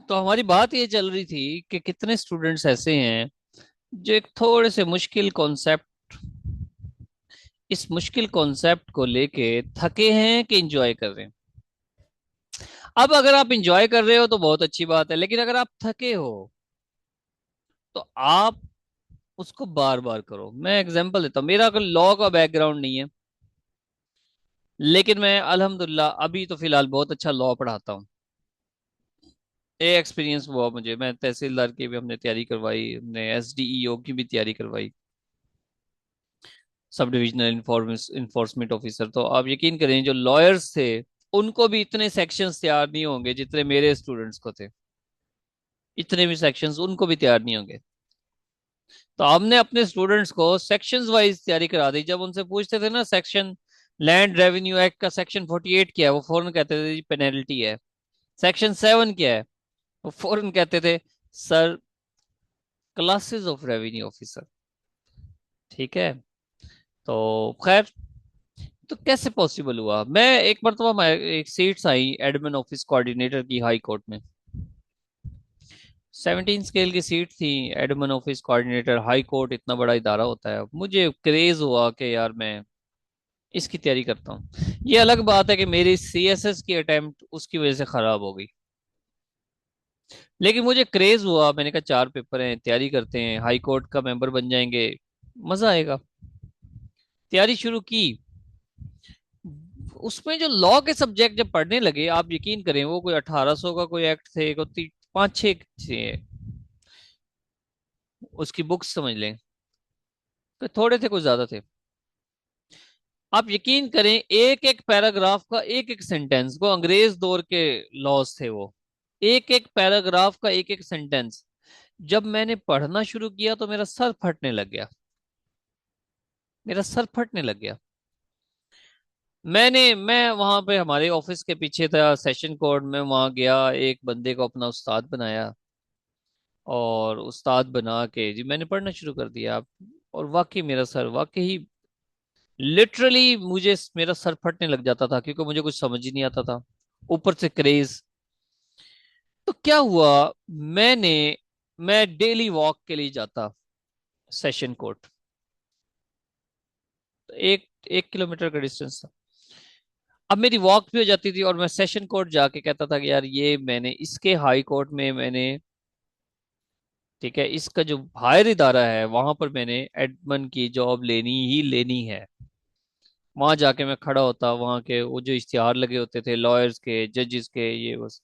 तो हमारी बात ये चल रही थी कि कितने स्टूडेंट्स ऐसे हैं जो एक थोड़े से मुश्किल कॉन्सेप्ट इस मुश्किल कॉन्सेप्ट को लेके थके हैं कि एंजॉय कर रहे हैं। अब अगर आप एंजॉय कर रहे हो तो बहुत अच्छी बात है, लेकिन अगर आप थके हो तो आप उसको बार बार करो। मैं एग्जांपल देता हूँ, मेरा कोई लॉ का बैकग्राउंड नहीं है, लेकिन मैं अल्हम्दुलिल्लाह अभी तो फिलहाल बहुत अच्छा लॉ पढ़ाता हूँ। ये एक्सपीरियंस हुआ मुझे, मैं तहसीलदार की भी हमने तैयारी करवाई, हमने एसडीईओ की भी तैयारी करवाई, सब डिविजनल इन्फोर्समेंट ऑफिसर। तो आप यकीन करें, जो लॉयर्स थे उनको भी इतने सेक्शंस तैयार नहीं होंगे जितने मेरे स्टूडेंट्स को थे। इतने भी सेक्शंस उनको भी तैयार नहीं होंगे। तो हमने अपने स्टूडेंट्स को सेक्शंस वाइज तैयारी करा दी। जब उनसे पूछते थे ना, सेक्शन लैंड रेवेन्यू एक्ट का सेक्शन 48 क्या है, वो फौरन कहते थे जी पेनल्टी है। सेक्शन 7 क्या है, वो फौरन कहते थे sir classes of revenue officer. ठीक है। तो खैर, तो कैसे पॉसिबल हुआ? मैं एक मरतबा एक सीट्स आई एडमिन ऑफिस कोऑर्डिनेटर की हाई कोर्ट में। 17 स्केल की सीट थी, admin office coordinator, high court इतना बड़ा इदारा होता है। मुझे क्रेज हुआ कि यार मैं इसकी तैयारी करता हूँ। ये अलग बात है कि मेरी सीएसएस की अटेम्प्ट उसकी वजह से खराब हो गई, लेकिन मुझे क्रेज हुआ। मैंने कहा चार पेपर हैं, तैयारी करते हैं, हाई कोर्ट का मेंबर बन जाएंगे, मजा आएगा। तैयारी शुरू की। उसमें जो लॉ के सब्जेक्ट जब पढ़ने लगे, आप यकीन करें, वो कोई 1800 का कोई एक्ट थे, कोई पांच छह थे, उसकी बुक्स समझ लें, कोई थोड़े थे कोई ज्यादा थे। आप यकीन करें, एक एक पैराग्राफ का एक एक सेंटेंस, को अंग्रेज दौर के लॉज थे वो, एक एक पैराग्राफ का एक एक सेंटेंस जब मैंने पढ़ना शुरू किया तो मेरा सर फटने लग गया। मेरा सर फटने लग गया। मैं वहां पे हमारे ऑफिस के पीछे था सेशन कोर्ट में, वहां गया, एक बंदे को अपना उस्ताद बनाया, और उस्ताद बना के जी मैंने पढ़ना शुरू कर दिया। और वाकई मेरा सर, वाकई लिटरली मुझे मेरा सर फटने लग जाता था, क्योंकि मुझे कुछ समझ ही नहीं आता था, ऊपर से क्रेज। तो क्या हुआ, मैंने मैं डेली वॉक के लिए जाता सेशन कोर्ट। एक 1 किलोमीटर का डिस्टेंस था। अब मेरी वॉक भी हो जाती थी, और मैं सेशन कोर्ट जाके कहता था कि यार ये मैंने इसके हाई कोर्ट में मैंने, ठीक है, इसका जो हायर इदारा है वहां पर मैंने एडमन की जॉब लेनी ही लेनी है। वहां जाके मैं खड़ा होता, वहां के वो जो इश्तिहार लगे होते थे लॉयर्स के, जजेस के, ये बस,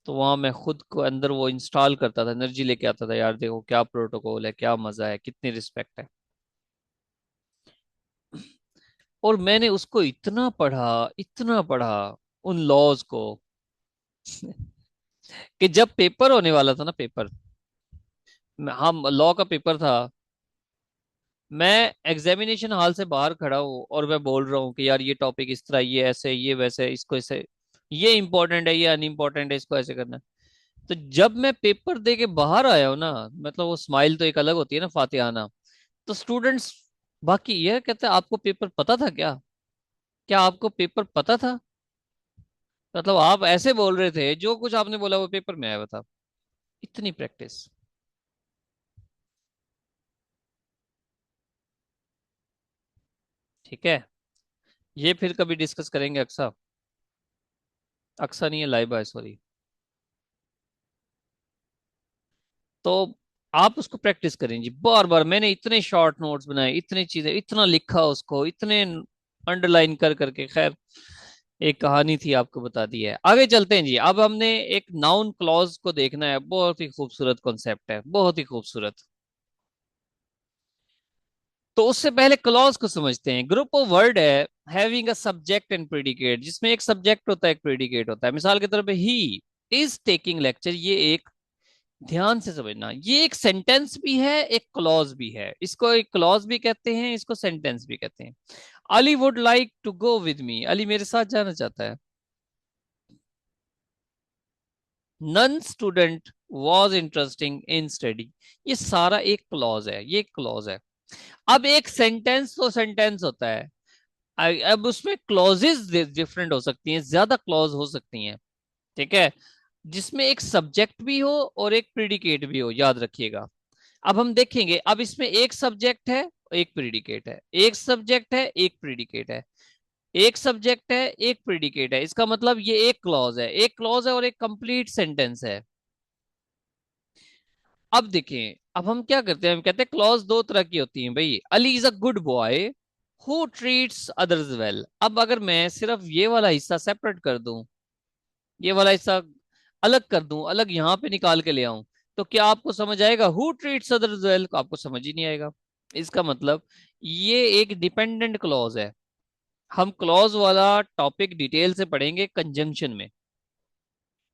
तो वहां मैं खुद को अंदर वो इंस्टॉल करता था, एनर्जी लेके आता था, यार देखो क्या प्रोटोकॉल है, क्या मजा है, कितनी रिस्पेक्ट है। और मैंने उसको इतना पढ़ा उन लॉज को कि जब पेपर होने वाला था ना, पेपर, हम लॉ का पेपर था, मैं एग्जामिनेशन हॉल से बाहर खड़ा हूँ और मैं बोल रहा हूँ कि यार ये टॉपिक इस तरह, ये ऐसे, ये वैसे, इसको ऐसे, ये इंपॉर्टेंट है, ये अनइम्पोर्टेंट है, इसको ऐसे करना है। तो जब मैं पेपर दे के बाहर आया हूँ ना, मतलब वो स्माइल तो एक अलग होती है ना, फातिहाना। तो स्टूडेंट्स बाकी ये कहते हैं, आपको पेपर पता था क्या? क्या आपको पेपर पता था? मतलब आप ऐसे बोल रहे थे, जो कुछ आपने बोला वो पेपर में आया हुआ था। इतनी प्रैक्टिस। ठीक है। ये फिर कभी डिस्कस करेंगे अक्सा। अक्सा नहीं है, लाइबा है, सॉरी। तो आप उसको प्रैक्टिस करें जी, बार बार। मैंने इतने शॉर्ट नोट्स बनाए, इतनी चीजें, इतना लिखा उसको, इतने अंडरलाइन कर करके। खैर, एक कहानी थी, आपको बता दी है। आगे चलते हैं जी। अब हमने एक नाउन क्लॉज को देखना है। बहुत ही खूबसूरत कॉन्सेप्ट है, बहुत ही खूबसूरत। तो उससे पहले क्लॉज को समझते हैं। ग्रुप ऑफ वर्ड है having a subject and predicate, जिसमें एक सब्जेक्ट होता है, एक प्रेडिकेट होता है। मिसाल के तौर पे ही इज टेकिंग लेक्चर, ये एक, ध्यान से समझना, ये एक सेंटेंस भी है, एक क्लॉज भी है। इसको एक क्लॉज भी कहते हैं, इसको सेंटेंस भी कहते हैं। Ali would like to go with me, Ali मेरे साथ जाना चाहता है। None student was interesting in study, ये सारा एक क्लॉज है, ये क्लॉज है। अब एक सेंटेंस तो सेंटेंस होता है। अब उसमें क्लॉजेस डिफरेंट हो सकती हैं, ज्यादा क्लॉज हो सकती हैं। ठीक है। जिसमें एक सब्जेक्ट भी हो और एक प्रिडिकेट भी हो, याद रखिएगा। अब हम देखेंगे, अब इसमें एक सब्जेक्ट है, एक प्रिडिकेट है, एक सब्जेक्ट है, एक प्रिडिकेट है, एक सब्जेक्ट है, एक प्रिडिकेट है। इसका मतलब ये एक क्लॉज है, एक क्लॉज है और एक कंप्लीट सेंटेंस है। अब देखें, अब हम क्या करते हैं, हम कहते हैं क्लॉज दो तरह की होती हैं भाई। Ali is a good boy who treats others well. अब अगर मैं सिर्फ ये वाला हिस्सा सेपरेट कर दूं, ये वाला हिस्सा अलग कर दूं, अलग यहां पे निकाल के ले आऊं, तो क्या आपको समझ आएगा? हु ट्रीट्स अदर्स वेल को आपको समझ ही नहीं आएगा। इसका मतलब ये एक डिपेंडेंट क्लॉज है। हम क्लॉज वाला टॉपिक डिटेल से पढ़ेंगे कंजंक्शन में,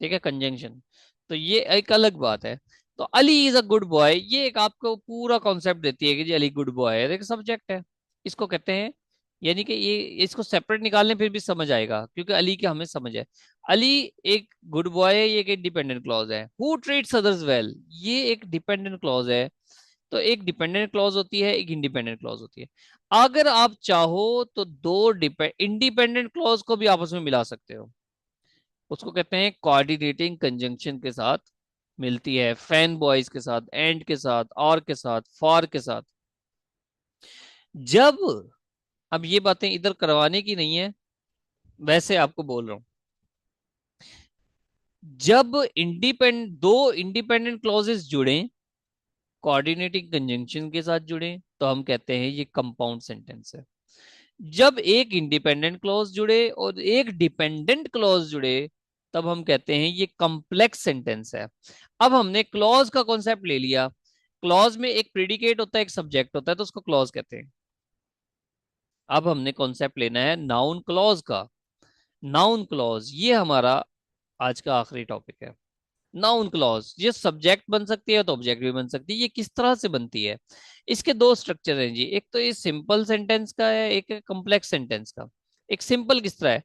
ठीक है, कंजंक्शन। तो ये एक अलग बात है। तो Ali is a good boy, ये एक आपको पूरा कॉन्सेप्ट देती है कि जी अली गुड बॉय है, एक सब्जेक्ट है, इसको कहते हैं। यानी कि ये इसको सेपरेट निकालने फिर भी समझ आएगा, क्योंकि अली की हमें समझ है। अली एक गुड बॉय है, ये एक डिपेंडेंट क्लॉज है। हु ट्रीट्स अदर्स वेल, ये एक डिपेंडेंट क्लॉज है। तो एक डिपेंडेंट क्लॉज होती है, एक इंडिपेंडेंट क्लॉज होती है। अगर आप चाहो तो दो इंडिपेंडेंट क्लॉज को भी आपस में मिला सकते हो। उसको कहते हैं कोऑर्डिनेटिंग कंजंक्शन के साथ मिलती है, फैन बॉयज के साथ, एंड के साथ, और के साथ, फॉर के साथ। जब, अब ये बातें इधर करवाने की नहीं है, वैसे आपको बोल रहा हूं। जब दो इंडिपेंडेंट क्लॉजेस जुड़े, कोऑर्डिनेटिंग कंजंक्शन के साथ जुड़े, तो हम कहते हैं ये कंपाउंड सेंटेंस है। जब एक इंडिपेंडेंट क्लॉज जुड़े और एक डिपेंडेंट क्लॉज जुड़े, तब हम कहते हैं ये कॉम्प्लेक्स सेंटेंस है। अब हमने क्लॉज का कॉन्सेप्ट ले लिया। क्लॉज में एक प्रेडिकेट होता है, एक सब्जेक्ट होता है, तो उसको क्लॉज कहते हैं। अब हमने कॉन्सेप्ट लेना है नाउन क्लॉज का। नाउन क्लॉज ये हमारा आज का आखिरी टॉपिक है। नाउन क्लॉज ये सब्जेक्ट बन सकती है तो ऑब्जेक्ट भी बन सकती है। ये किस तरह से बनती है? इसके दो स्ट्रक्चर हैं जी, एक तो ये सिंपल सेंटेंस का है, एक है कॉम्प्लेक्स सेंटेंस का। एक सिंपल किस तरह है?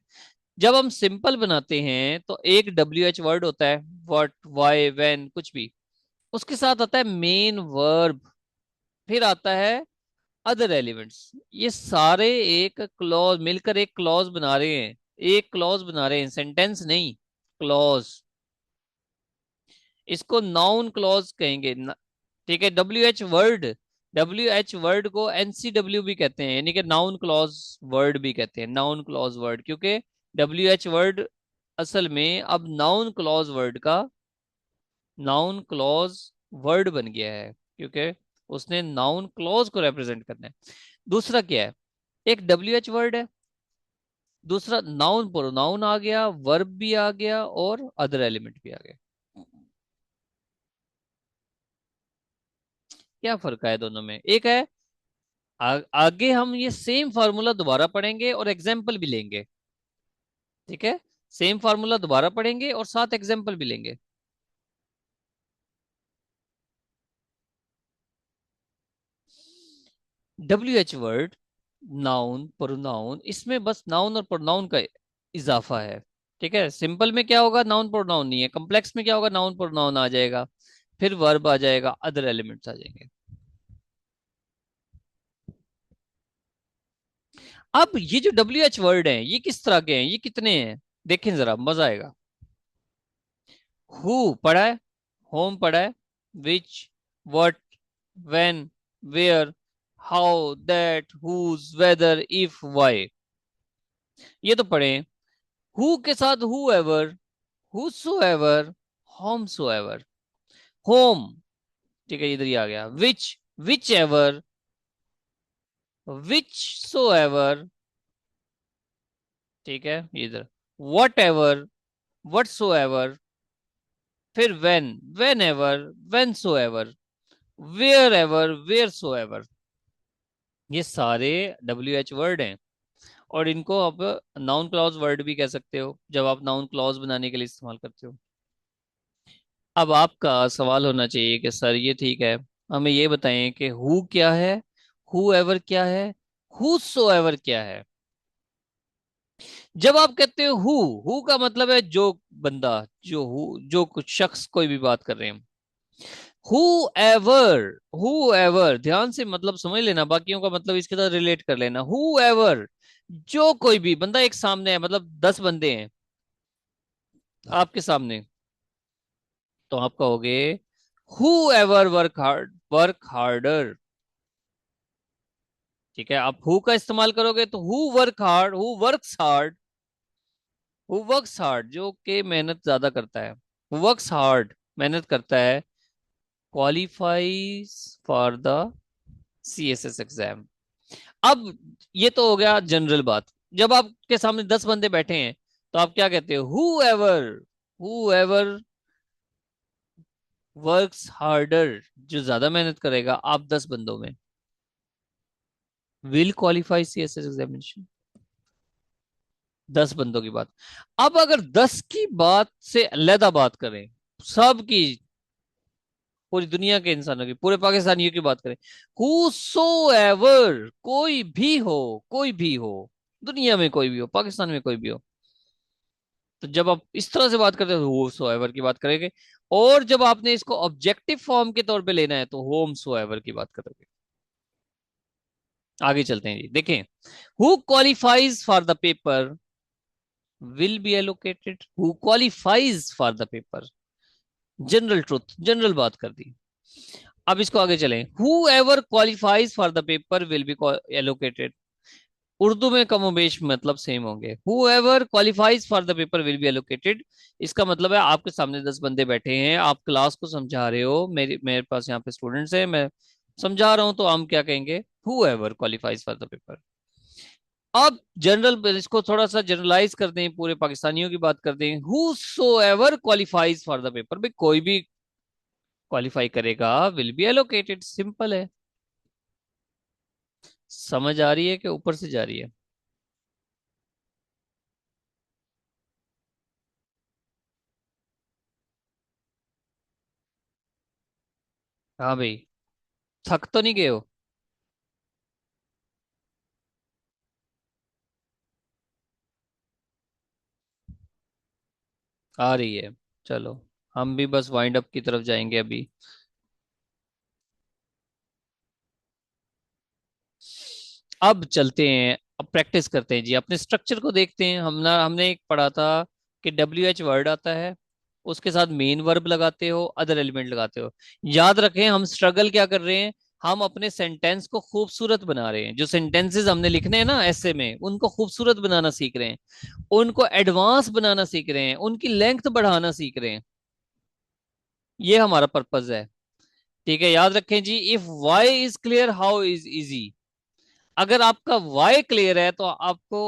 जब हम सिंपल बनाते हैं तो एक डब्ल्यू एच वर्ड होता है, व्हाट, व्हाई, व्हेन, कुछ भी। उसके साथ आता है मेन वर्ब, फिर आता है अदर एलिमेंट्स। ये सारे एक क्लॉज मिलकर एक क्लॉज बना रहे हैं, एक क्लॉज बना रहे हैं, सेंटेंस नहीं, क्लॉज। इसको नाउन क्लॉज कहेंगे ठीक है। डब्ल्यू एच वर्ड को एनसीडब्ल्यू भी कहते हैं, यानी कि नाउन क्लॉज वर्ड भी कहते हैं, नाउन क्लॉज वर्ड, क्योंकि डब्ल्यू एच वर्ड असल में अब नाउन क्लॉज वर्ड बन गया है, क्योंकि उसने नाउन क्लॉज को रिप्रेजेंट करना है। दूसरा क्या है? एक डब्ल्यू एच वर्ड है, दूसरा नाउन प्रोनाउन आ गया, वर्ब भी आ गया और अदर एलिमेंट भी आ गया। क्या फर्क है दोनों में? एक है, आगे हम ये सेम फार्मूला दोबारा पढ़ेंगे और एग्जाम्पल भी लेंगे, ठीक है। सेम फार्मूला दोबारा पढ़ेंगे और साथ एग्जाम्पल भी लेंगे। W H word, noun pronoun, इसमें बस नाउन और प्रोनाउन का इजाफा है, ठीक है। सिंपल में क्या होगा, नाउन प्रोनाउन नहीं है। कॉम्प्लेक्स में क्या होगा, नाउन प्रोनाउन आ जाएगा, फिर वर्ब आ जाएगा, अदर एलिमेंट्स आ जाएंगे। अब ये जो डब्ल्यू एच वर्ड है, ये किस तरह के हैं, ये कितने हैं? देखें जरा, मजा आएगा। हु पढ़ा है, होम पढ़ा है, which, what, when, where, how, that, whose, whether, if, why, ये तो पढ़े। हु के साथ whoever, whosoever, whomsoever. Whom, ठीक है, इधर ही आ गया। Which ever, which so ever, ठीक है, इधर। Whatever, whatsoever, फिर whenever, whensoever, wherever, wheresoever. ये सारे डब्ल्यू एच वर्ड हैं, और इनको आप नाउन क्लॉज वर्ड भी कह सकते हो, जब आप नाउन क्लॉज बनाने के लिए इस्तेमाल करते हो। अब आपका सवाल होना चाहिए कि सर ये ठीक है, हमें ये बताएं कि हु क्या है, हु एवर क्या है, हु सो एवर क्या है। जब आप कहते हो हु का मतलब है जो बंदा, जो कुछ शख्स, कोई भी बात कर रहे हैं। हु एवर, हु एवर ध्यान से मतलब समझ लेना, बाकियों का मतलब इसके साथ रिलेट कर लेना। हु एवर, जो कोई भी बंदा, एक सामने है, मतलब 10 बंदे हैं आपके सामने, तो आप कहोगे हु एवर वर्क हार्डर। ठीक है, आप हु का इस्तेमाल करोगे तो who work hard, who works hard, who works hard जो कि मेहनत ज्यादा करता है, हु वर्क्स हार्ड मेहनत करता है, qualifies for the CSS exam. अब ये तो हो गया जनरल बात। जब आपके सामने 10 बंदे बैठे हैं तो आप क्या कहते हो, हु एवर वर्क्स हार्डर, जो ज्यादा मेहनत करेगा आप 10 बंदों में, विल क्वालिफाई CSS एग्जामिनेशन। 10 बंदों की बात। अब अगर 10 की बात से अलहदा बात करें, सबकी, पूरी दुनिया के इंसानों की, पूरे पाकिस्तानियों की बात करें, हु सो एवर, कोई भी हो, दुनिया में कोई भी हो, पाकिस्तान में कोई भी हो, तो जब आप इस तरह से बात करते हो हु सो एवर की बात करेंगे। और जब आपने इसको ऑब्जेक्टिव फॉर्म के तौर पे लेना है तो होम सो एवर की बात करोगे। आगे चलते हैं जी, देखें, who qualifies for the paper will be allocated, who qualifies for the paper, general truth, general बात कर दी। अब इसको आगे चलें, who ever qualifies for the paper will be allocated. Urdu में कमोबेश मतलब सेम होंगे, who ever qualifies for the paper will be allocated. इसका मतलब है आपके सामने 10 बंदे बैठे हैं, आप क्लास को समझा रहे हो, मेरे मेरे पास यहाँ पे स्टूडेंट्स हैं, मैं समझा रहा हूं, तो हम क्या कहेंगे, who ever qualifies for the paper. अब जनरल, इसको थोड़ा सा जनरलाइज कर दें, पूरे पाकिस्तानियों की बात कर दें, who so ever qualifies for the paper, भाई कोई भी क्वालिफाई करेगा विल बी एलोकेटेड, सिंपल है। समझ आ रही है कि ऊपर से जा रही है? हाँ भाई, थक तो नहीं गए हो? आ रही है, चलो, हम भी बस वाइंड अप की तरफ जाएंगे अभी। अब चलते हैं, अब प्रैक्टिस करते हैं जी, अपने स्ट्रक्चर को देखते हैं। हमने एक पढ़ा था कि WH वर्ड आता है, उसके साथ मेन वर्ब लगाते हो, अदर एलिमेंट लगाते हो। याद रखें, हम स्ट्रगल क्या कर रहे हैं, हम अपने सेंटेंस को खूबसूरत बना रहे हैं। जो सेंटेंसेस हमने लिखने हैं ना ऐसे में, उनको खूबसूरत बनाना सीख रहे हैं, उनको एडवांस बनाना सीख रहे हैं, उनकी लेंथ बढ़ाना सीख रहे हैं। ये हमारा पर्पज है। ठीक है, याद रखें जी, if why is clear how is easy. अगर आपका वाई क्लियर है तो आपको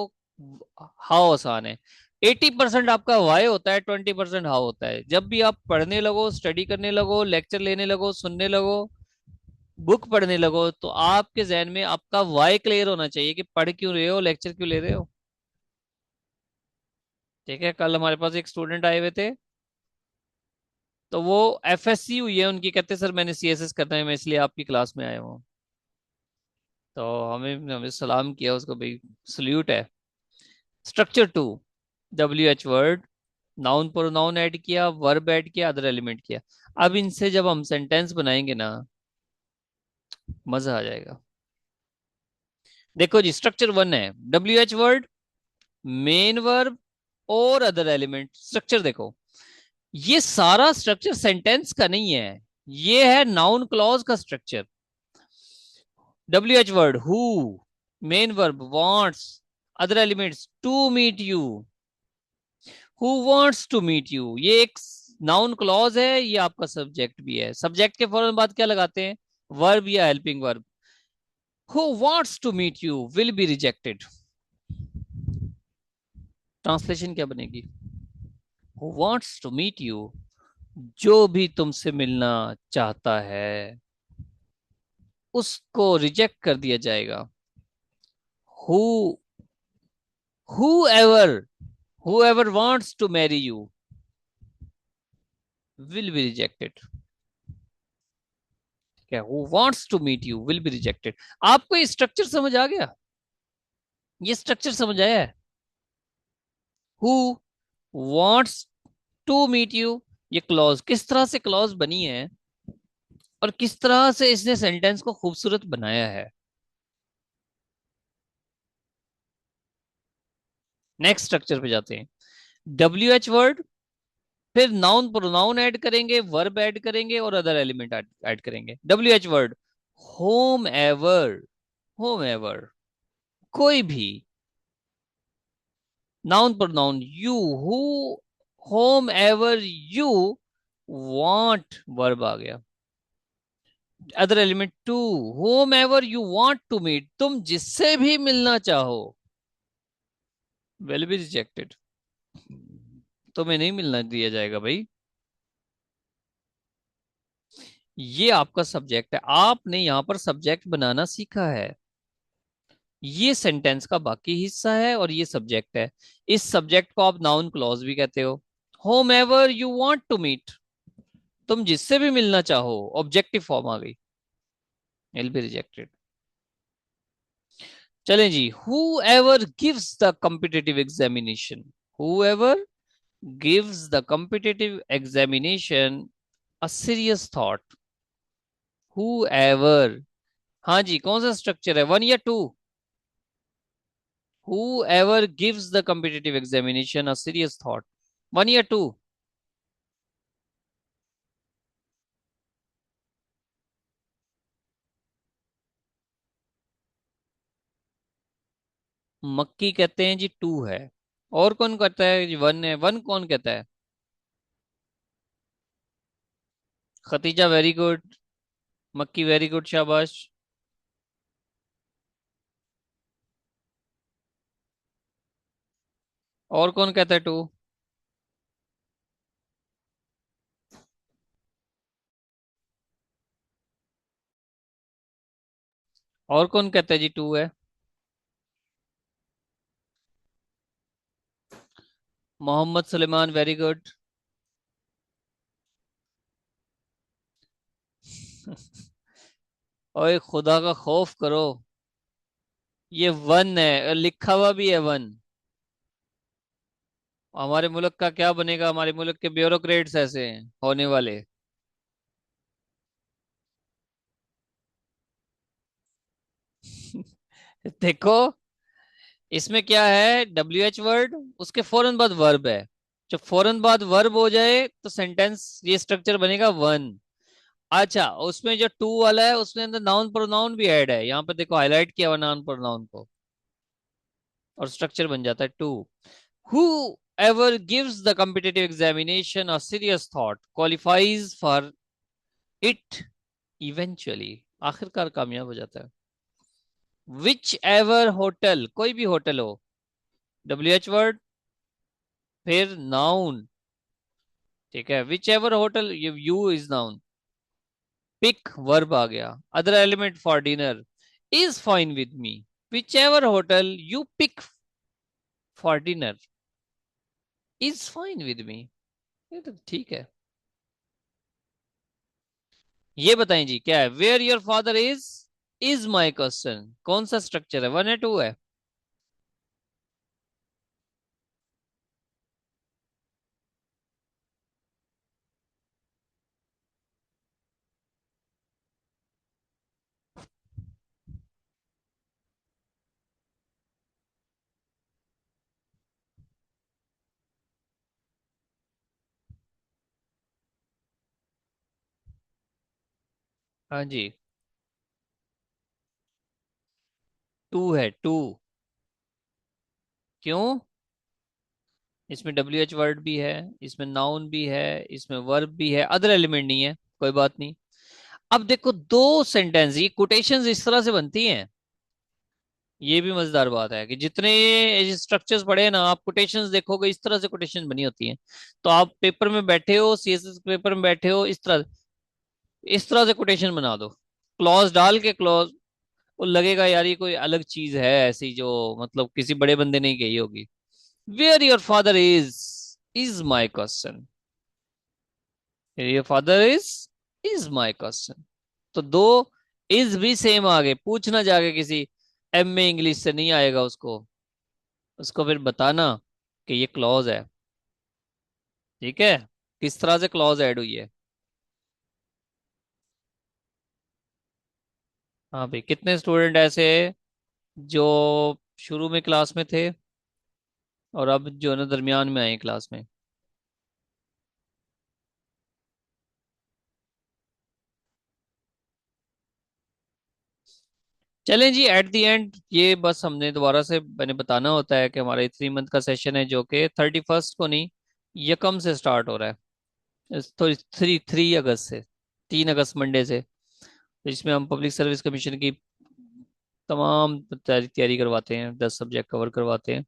हाउ आसान है। 80% आपका वाई होता है, 20% हाउ होता है। जब भी आप पढ़ने लगो, स्टडी करने लगो, लेक्चर लेने लगो, सुनने लगो, बुक पढ़ने लगो, तो आपके जहन में आपका वाई क्लियर होना चाहिए कि पढ़ क्यों रहे हो, लेक्चर क्यों ले रहे हो। ठीक है, कल हमारे पास एक स्टूडेंट आए हुए थे, तो वो FSC हुई है उनकी, कहते सर मैंने CSS करना है, मैं इसलिए आपकी क्लास में आया हूँ। तो हमें हमें सलाम किया उसको, भाई सल्यूट है। Structure 2, WH word, noun pronoun add किया, वर्ब ऐड किया, अदर एलिमेंट किया। अब इनसे जब हम सेंटेंस बनाएंगे ना, मजा आ जाएगा। देखो जी, स्ट्रक्चर 1 है, WH वर्ड, मेन वर्ब और अदर एलिमेंट। स्ट्रक्चर देखो, ये सारा स्ट्रक्चर सेंटेंस का नहीं है, ये है नाउन क्लॉज का structure. WH word who, main verb wants, other elements to meet you. Who wants to meet you, ये एक नाउन क्लॉज है, ये आपका सब्जेक्ट भी है। सब्जेक्ट के फौरन बाद क्या लगाते हैं, वर्ब या helping verb. Who wants to meet you will be rejected. Translation क्या बनेगी, who wants to meet you, जो भी तुमसे मिलना चाहता है उसको रिजेक्ट कर दिया जाएगा। Who whoever whoever wants to marry you will be rejected. क्या, who wants to meet you will be rejected. आपको ये स्ट्रक्चर समझ आ गया, ये स्ट्रक्चर समझ आया है? Who wants to meet you, ये क्लॉज किस तरह से क्लॉज बनी है और किस तरह से इसने सेंटेंस को खूबसूरत बनाया है। नेक्स्ट स्ट्रक्चर पे जाते हैं, WH वर्ड, फिर नाउन प्रोनाउन ऐड करेंगे, वर्ब ऐड करेंगे और अदर एलिमेंट ऐड करेंगे। WH word, whomever, whomever, कोई भी। Noun pronoun you, who, whomever you want, verb आ गया। Other element to, whomever you want to meet, तुम जिससे भी मिलना चाहो, विल बी रिजेक्टेड, तुम्हें नहीं मिलना दिया जाएगा भाई। ये आपका सब्जेक्ट है, आपने यहां पर सब्जेक्ट बनाना सीखा है। ये सेंटेंस का बाकी हिस्सा है और ये सब्जेक्ट है। इस सब्जेक्ट को आप नाउन क्लॉज भी कहते हो। Whomever you want to meet, तुम जिससे भी मिलना चाहो, ऑब्जेक्टिव फॉर्म आ गई, विल बी रिजेक्टेड। चलें जी, whoever gives the competitive examination, whoever gives the competitive examination a serious thought, whoever. हाँ जी, कौन सा स्ट्रक्चर है, वन या two? Whoever gives the competitive examination a serious thought, 1 या 2? मक्की कहते हैं जी 2 है। और कौन कहता है जी 1 है, 1 कौन कहता है? खतीजा वेरी गुड, मक्की वेरी गुड, शाबाश। और कौन कहता है 2? और कौन कहता है जी 2 है? Mohammad Suleman very good. ओए खुदा का खौफ करो, ये 1 है, लिखा हुआ भी है 1। हमारे मुल्क का क्या बनेगा, हमारे मुल्क के ब्यूरोक्रेट्स ऐसे हैं होने वाले। देखो, इसमें क्या है, WH वर्ड, उसके फौरन बाद वर्ब है। जब फौरन बाद वर्ब हो जाए तो सेंटेंस, ये स्ट्रक्चर बनेगा 1। अच्छा, उसमें जो 2 वाला है उसमें अंदर नाउन प्रोनाउन भी ऐड है, यहाँ पर देखो हाईलाइट किया हुआ नाउन प्रोनाउन को, और स्ट्रक्चर बन जाता है 2। Who ever gives the competitive examination a serious thought qualifies for it eventually, आखिरकार कामयाब हो जाता है। विच एवर होटल, कोई भी होटल हो, WH वर्ड, फिर नाउन, ठीक है, whichever hotel, you is noun, pick verb आ गया, other element for dinner is fine with me, whichever hotel you pick for dinner is fine with me, ये तो ठीक है। ये बताएं जी क्या है, where your father is my question, कौन सा स्ट्रक्चर है, 1 है 2 है? हाँ जी, 2 है 2। क्यों? इसमें WH वर्ड भी है, इसमें नाउन भी है, इसमें वर्ब भी है, अदर एलिमेंट नहीं है, कोई बात नहीं। अब देखो, 2 सेंटेंस, ये कोटेशंस इस तरह से बनती हैं। ये भी मजेदार बात है कि जितने स्ट्रक्चर्स पढ़े हैं ना, आप कोटेशंस देखोगे इस तरह से कोटेशन बनी होती हैं। तो आप पेपर में बैठे हो, CSS पेपर में बैठे हो, इस तरह से कोटेशन बना दो, क्लॉज डाल के क्लॉज, वो लगेगा यार ये कोई अलग चीज है ऐसी, जो मतलब किसी बड़े बंदे ने कही होगी। Where your father is my question, your father is my question. तो 2 इज भी सेम आ गए, पूछना जाके किसी MA इंग्लिश से नहीं आएगा उसको, उसको फिर बताना कि ये क्लॉज है। ठीक है, किस तरह से क्लॉज ऐड हुई है। हाँ भाई, कितने स्टूडेंट ऐसे हैं जो शुरू में क्लास में थे और अब जो है ना दरमियान में आए क्लास में? चलें जी, एट द एंड ये बस हमने दोबारा से मैंने बताना होता है कि हमारा 3 मंथ का सेशन है जो कि 31st को नहीं, यकम से स्टार्ट हो रहा है। तो 3 अगस्त से, 3 अगस्त मंडे से। तो इसमें हम पब्लिक सर्विस कमीशन की तमाम तैयारी तैयारी करवाते हैं, 10 सब्जेक्ट कवर करवाते हैं।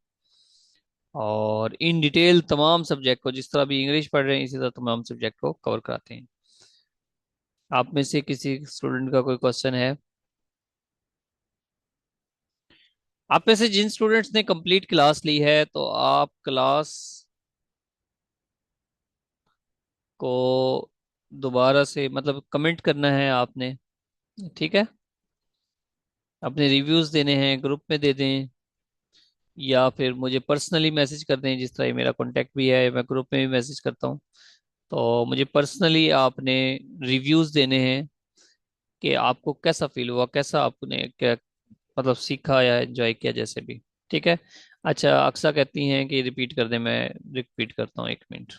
और इन डिटेल तमाम सब्जेक्ट को, जिस तरह भी इंग्लिश पढ़ रहे हैं इसी तरह तमाम सब्जेक्ट को कवर कराते हैं। आप में से किसी स्टूडेंट का कोई क्वेश्चन है? आप में से जिन स्टूडेंट्स ने कंप्लीट क्लास ली है तो आप क्लास को दोबारा से मतलब कमेंट करना है आपने, ठीक है? अपने रिव्यूज देने हैं, ग्रुप में दे दें या फिर मुझे पर्सनली मैसेज कर दें। जिस तरह ये मेरा कांटेक्ट भी है, मैं ग्रुप में भी मैसेज करता हूँ। तो मुझे पर्सनली आपने रिव्यूज देने हैं कि आपको कैसा फील हुआ, कैसा आपने क्या मतलब सीखा या एंजॉय किया, जैसे भी। ठीक है। अच्छा, अक्सा कहती हैं कि रिपीट कर दें, मैं रिपीट करता हूँ, 1 मिनट।